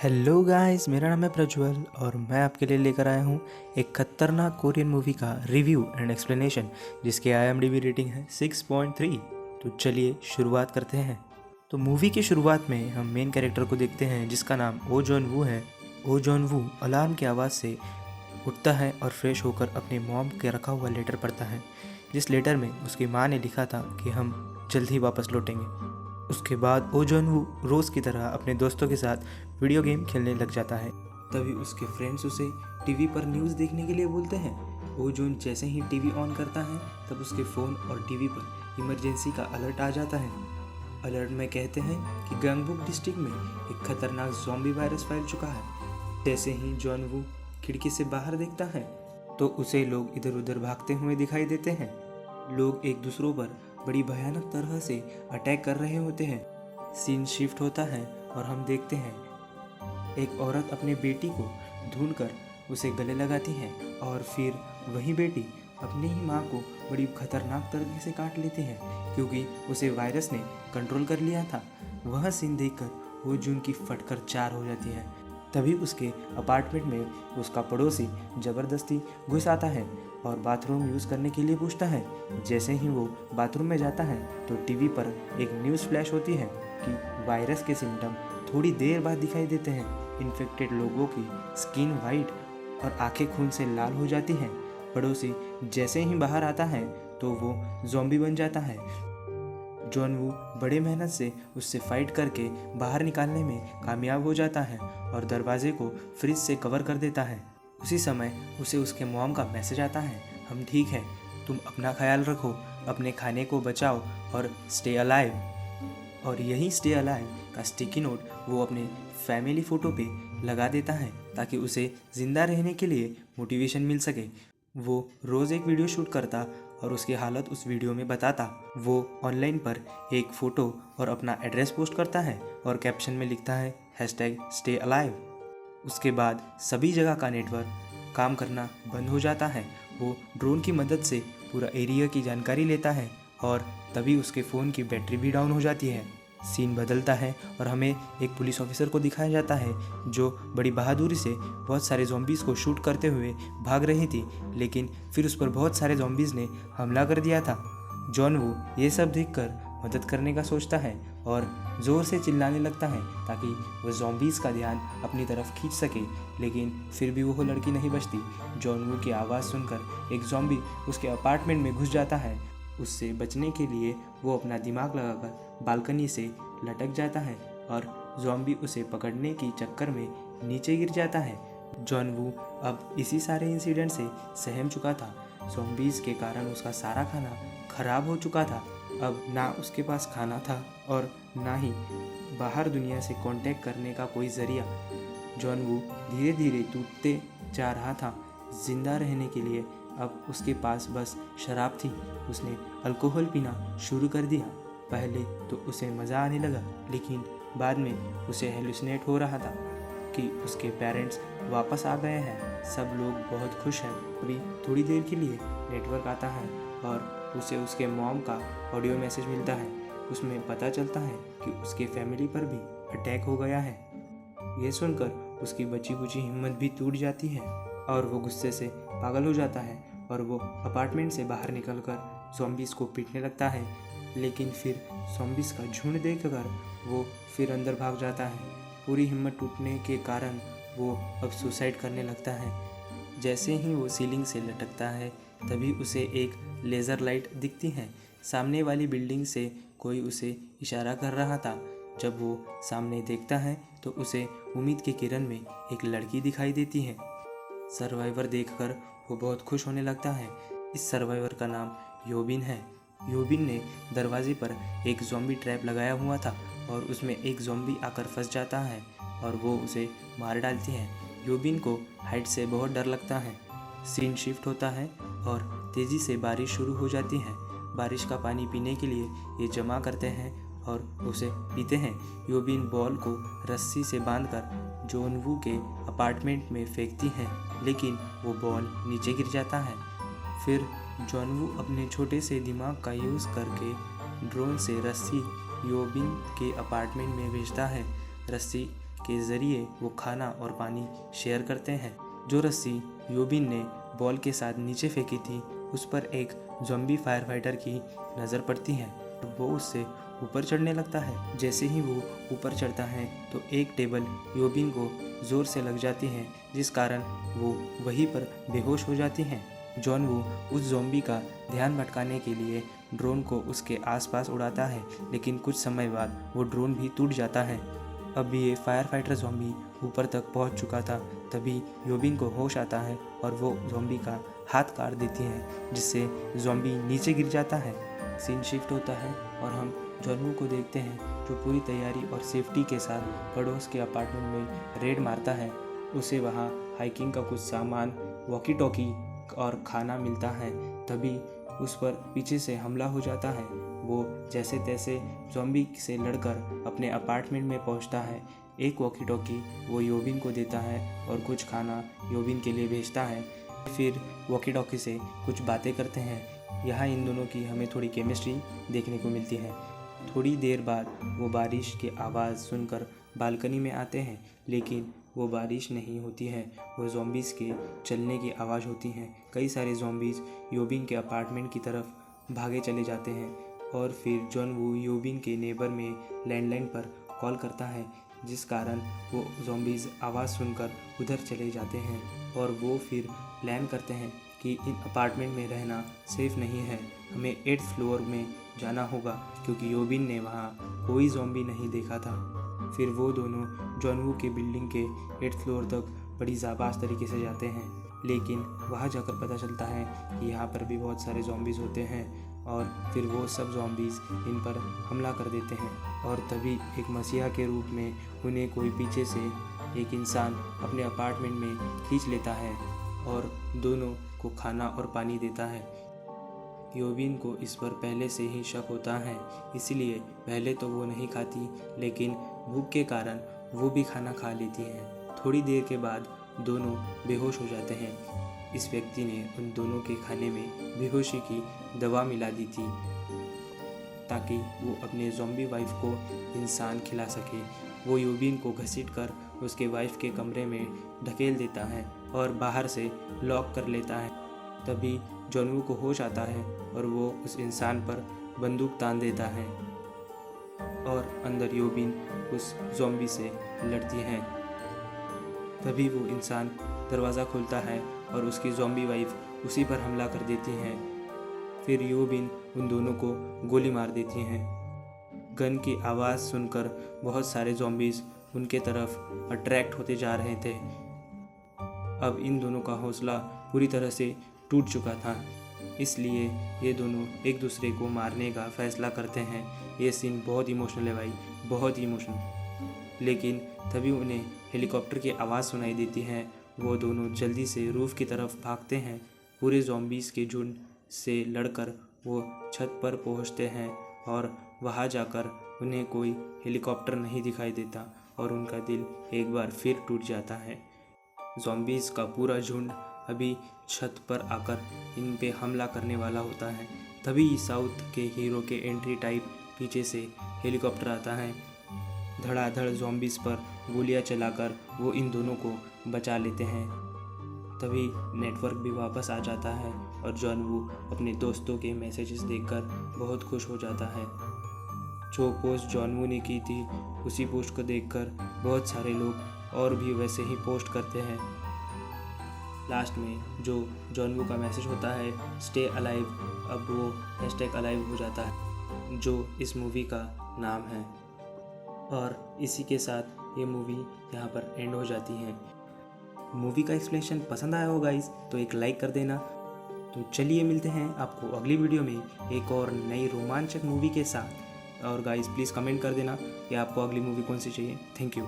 Hello guys, मेरा नाम है प्रज्वल और मैं आपके लिए लेकर आया हूँ एक खतरनाक कोरियन मूवी का रिव्यू एंड एक्सप्लेनेशन जिसकी IMDb रेटिंग है 6.3। तो चलिए शुरुआत करते हैं। तो मूवी की शुरुआत में हम मेन कैरेक्टर को देखते हैं जिसका नाम ओ जॉन वू है। ओ जॉन वू अलार्म की आवाज़ से उठता है और फ्रेश होकर अपनी मॉम के रखा हुआ लेटर पढ़ता है, जिस लेटर में उसकी माँ ने लिखा था कि हम जल्द ही वापस लौटेंगे। उसके बाद ओ जॉन वू रोज़ की तरह अपने दोस्तों के साथ वीडियो गेम खेलने लग जाता है। तभी उसके फ्रेंड्स उसे टीवी पर न्यूज़ देखने के लिए बोलते हैं। ओ जॉन जैसे ही टीवी ऑन करता है तब उसके फ़ोन और टीवी पर इमरजेंसी का अलर्ट आ जाता है। अलर्ट में कहते हैं कि गंगबुक डिस्ट्रिक्ट में एक खतरनाक ज़ॉम्बी वायरस फैल चुका है। जैसे ही जॉन वू खिड़की से बाहर देखता है तो उसे लोग इधर उधर भागते हुए दिखाई देते हैं। लोग एक दूसरों पर बड़ी भयानक तरह से अटैक कर रहे होते हैं। सीन शिफ्ट होता है और हम देखते हैं एक औरत अपने बेटी को ढूंढकर उसे गले लगाती है और फिर वही बेटी अपनी ही माँ को बड़ी खतरनाक तरीके से काट लेती है क्योंकि उसे वायरस ने कंट्रोल कर लिया था। वह सीन देखकर वो जून की फटकर चार हो जाती है। तभी उसके अपार्टमेंट में उसका पड़ोसी ज़बरदस्ती घुस आता है और बाथरूम यूज़ करने के लिए पूछता है। जैसे ही वो बाथरूम में जाता है तो टीवी पर एक न्यूज़ फ्लैश होती है कि वायरस के सिम्टम थोड़ी देर बाद दिखाई देते हैं। इन्फेक्टेड लोगों की स्किन वाइट और आंखें खून से लाल हो जाती हैं। पड़ोसी जैसे ही बाहर आता है तो वो ज़ॉम्बी बन जाता है। जॉन वू बड़े मेहनत से उससे फाइट करके बाहर निकालने में कामयाब हो जाता है और दरवाजे को फ्रिज से कवर कर देता है। उसी समय उसे उसके मॉम का मैसेज आता है, हम ठीक हैं, तुम अपना ख्याल रखो, अपने खाने को बचाओ और स्टे अलाइव। और यही स्टे अलाइव का स्टिकी नोट वो अपने फैमिली फ़ोटो पे लगा देता है ताकि उसे ज़िंदा रहने के लिए मोटिवेशन मिल सके। वो रोज़ एक वीडियो शूट करता और उसकी हालत उस वीडियो में बताता। वो ऑनलाइन पर एक फ़ोटो और अपना एड्रेस पोस्ट करता है और कैप्शन में लिखता है #stay alive। उसके बाद सभी जगह का नेटवर्क काम करना बंद हो जाता है। वो ड्रोन की मदद से पूरा एरिया की जानकारी लेता है और तभी उसके फ़ोन की बैटरी भी डाउन हो जाती है। सीन बदलता है और हमें एक पुलिस ऑफिसर को दिखाया जाता है जो बड़ी बहादुरी से बहुत सारे ज़ॉम्बीज़ को शूट करते हुए भाग रही थी, लेकिन फिर उस पर बहुत सारे ज़ॉम्बीज़ ने हमला कर दिया था। जॉन वू ये सब देखकर मदद करने का सोचता है और ज़ोर से चिल्लाने लगता है ताकि वो ज़ॉम्बीज़ का ध्यान अपनी तरफ खींच सके, लेकिन फिर भी वो लड़की नहीं बचती। जॉन वू की आवाज़ सुनकर एक ज़ॉम्बी उसके अपार्टमेंट में घुस जाता है। उससे बचने के लिए वो अपना दिमाग लगाकर बालकनी से लटक जाता है और ज़ॉम्बी उसे पकड़ने की चक्कर में नीचे गिर जाता है। जॉन वू अब इसी सारे इंसिडेंट से सहम चुका था। ज़ॉम्बीज़ के कारण उसका सारा खाना खराब हो चुका था। अब ना उसके पास खाना था और ना ही बाहर दुनिया से कांटेक्ट करने का कोई ज़रिया। जॉन वू धीरे धीरे टूटते जा रहा था। जिंदा रहने के लिए अब उसके पास बस शराब थी। उसने अल्कोहल पीना शुरू कर दिया। पहले तो उसे मज़ा आने लगा, लेकिन बाद में उसे हेलुसिनेट हो रहा था कि उसके पेरेंट्स वापस आ गए हैं। सब लोग बहुत खुश हैं। अभी थोड़ी देर के लिए नेटवर्क आता है और उसे उसके मॉम का ऑडियो मैसेज मिलता है। उसमें पता चलता है कि उसके फैमिली पर भी अटैक हो गया है। ये सुनकर उसकी बची कुची हिम्मत भी टूट जाती है और वो गुस्से से पागल हो जाता है और वो अपार्टमेंट से बाहर निकलकर ज़ॉम्बीज़ को पीटने लगता है। लेकिन फिर ज़ॉम्बीज़ का झुंड देखकर वो फिर अंदर भाग जाता है। पूरी हिम्मत टूटने के कारण वो अब सुसाइड करने लगता है। जैसे ही वो सीलिंग से लटकता है तभी उसे एक लेज़र लाइट दिखती है। सामने वाली बिल्डिंग से कोई उसे इशारा कर रहा था। जब वो सामने देखता है तो उसे उम्मीद की किरण में एक लड़की दिखाई देती है। सर्वाइवर देखकर वो बहुत खुश होने लगता है। इस सर्वाइवर का नाम योबिन है। योबिन ने दरवाजे पर एक ज़ॉम्बी ट्रैप लगाया हुआ था और उसमें एक ज़ॉम्बी आकर फंस जाता है और वो उसे मार डालती है। योबिन को हाइट से बहुत डर लगता है। सीन शिफ्ट होता है और तेज़ी से बारिश शुरू हो जाती है। बारिश का पानी पीने के लिए ये जमा करते हैं और उसे पीते हैं। योबिन बॉल को रस्सी से बांधकर जॉन वू के अपार्टमेंट में फेंकती है, लेकिन वो बॉल नीचे गिर जाता है। फिर जॉन वू अपने छोटे से दिमाग का यूज़ करके ड्रोन से रस्सी योबिन के अपार्टमेंट में भेजता है। रस्सी के ज़रिए वो खाना और पानी शेयर करते हैं। जो रस्सी योबिन ने बॉल के साथ नीचे फेंकी थी उस पर एक ज़ॉम्बी फायर फाइटर की नज़र पड़ती है। वो उससे ऊपर चढ़ने लगता है। जैसे ही वो ऊपर चढ़ता है तो एक टेबल योबिन को ज़ोर से लग जाती है, जिस कारण वो वहीं पर बेहोश हो जाती हैं। जॉन वू उस ज़ॉम्बी का ध्यान भटकाने के लिए ड्रोन को उसके आसपास उड़ाता है, लेकिन कुछ समय बाद वो ड्रोन भी टूट जाता है। अब ये फायर फाइटर ज़ॉम्बी ऊपर तक पहुंच चुका था। तभी योबिन को होश आता है और वो ज़ॉम्बी का हाथ काट देती है, जिससे ज़ॉम्बी नीचे गिर जाता है। सीन शिफ्ट होता है और हम जॉन वू को देखते हैं, जो पूरी तैयारी और सेफ्टी के साथ पड़ोस के अपार्टमेंट में रेड मारता है। उसे वहाँ हाइकिंग का कुछ सामान, वॉकी टॉकी और खाना मिलता है। तभी उस पर पीछे से हमला हो जाता है। वो जैसे तैसे ज़ॉम्बी से लड़कर अपने अपार्टमेंट में पहुंचता है। एक वॉकी टॉकी वो योबिन को देता है और कुछ खाना योबिन के लिए भेजता है। फिर वॉकी टॉकी से कुछ बातें करते हैं। यहाँ इन दोनों की हमें थोड़ी केमिस्ट्री देखने को मिलती है। थोड़ी देर बाद वो बारिश की आवाज़ सुनकर बालकनी में आते हैं, लेकिन वो बारिश नहीं होती है, वो ज़ॉम्बीज़ के चलने की आवाज़ होती है। कई सारे ज़ॉम्बीज़ योबिन के अपार्टमेंट की तरफ भागे चले जाते हैं और फिर जॉन वू योबिन के नेबर में लैंडलाइन पर कॉल करता है, जिस कारण वो ज़ॉम्बीज़ आवाज़ सुनकर उधर चले जाते हैं और वो फिर प्लान करते हैं कि इन अपार्टमेंट में रहना सेफ़ नहीं है, हमें 8th फ्लोर में जाना होगा, क्योंकि योबिन ने वहाँ कोई ज़ॉम्बी नहीं देखा था। फिर वो दोनों जॉन वू की बिल्डिंग के 8th फ्लोर तक बड़ी जाबाज तरीके से जाते हैं, लेकिन वहाँ जाकर पता चलता है कि यहाँ पर भी बहुत सारे ज़ॉम्बीज़ होते हैं और फिर वो सब ज़ॉम्बीज़ इन पर हमला कर देते हैं। और तभी एक मसीहा के रूप में उन्हें कोई पीछे से एक इंसान अपने अपार्टमेंट में खींच लेता है और दोनों को खाना और पानी देता है। योबिन को इस पर पहले से ही शक होता है, इसलिए पहले तो वो नहीं खाती, लेकिन भूख के कारण वो भी खाना खा लेती हैं। थोड़ी देर के बाद दोनों बेहोश हो जाते हैं। इस व्यक्ति ने उन दोनों के खाने में बेहोशी की दवा मिला दी थी, ताकि वो अपने ज़ॉम्बी वाइफ को इंसान खिला सके। वो योबिन को घसीटकर उसके वाइफ के कमरे में ढकेल देता है और बाहर से लॉक कर लेता है। तभी जॉन वू को होश आता है और वो उस इंसान पर बंदूक तान देता है और अंदर योबिन उस ज़ॉम्बी से लड़ती है। तभी वो इंसान दरवाज़ा खोलता है और उसकी ज़ॉम्बी वाइफ उसी पर हमला कर देती है। फिर योबिन उन दोनों को गोली मार देती हैं। गन की आवाज़ सुनकर बहुत सारे ज़ॉम्बीज़ उनके तरफ अट्रैक्ट होते जा रहे थे। अब इन दोनों का हौसला पूरी तरह से टूट चुका था, इसलिए ये दोनों एक दूसरे को मारने का फ़ैसला करते हैं। ये सीन बहुत इमोशनल है भाई, बहुत इमोशनल। लेकिन तभी उन्हें हेलीकॉप्टर की आवाज़ सुनाई देती है। वो दोनों जल्दी से रूफ़ की तरफ भागते हैं। पूरे ज़ॉम्बीज़ के झुंड से लड़कर वो छत पर पहुंचते हैं और वहां जाकर उन्हें कोई हेलीकॉप्टर नहीं दिखाई देता और उनका दिल एक बार फिर टूट जाता है। ज़ॉम्बीज़ का पूरा झुंड अभी छत पर आकर इन पे हमला करने वाला होता है। तभी साउथ के हीरो के एंट्री टाइप पीछे से हेलीकॉप्टर आता है। धड़ाधड़ ज़ॉम्बीज़ पर गोलियां चलाकर वो इन दोनों को बचा लेते हैं। तभी नेटवर्क भी वापस आ जाता है और जॉन वू अपने दोस्तों के मैसेजेस देखकर बहुत खुश हो जाता है। जो पोस्ट जॉन वू ने की थी उसी पोस्ट को देखकर बहुत सारे लोग और भी वैसे ही पोस्ट करते हैं। लास्ट में जो जॉन वू का मैसेज होता है स्टे अलाइव, अब वो #अलाइव हो जाता है, जो इस मूवी का नाम है। और इसी के साथ ये मूवी यहाँ पर एंड हो जाती है। मूवी का एक्सप्लेनेशन पसंद आया हो गाइस तो एक लाइक कर देना। तो चलिए मिलते हैं आपको अगली वीडियो में एक और नई रोमांचक मूवी के साथ। और गाइस प्लीज़ कमेंट कर देना कि आपको अगली मूवी कौन सी चाहिए। Thank you.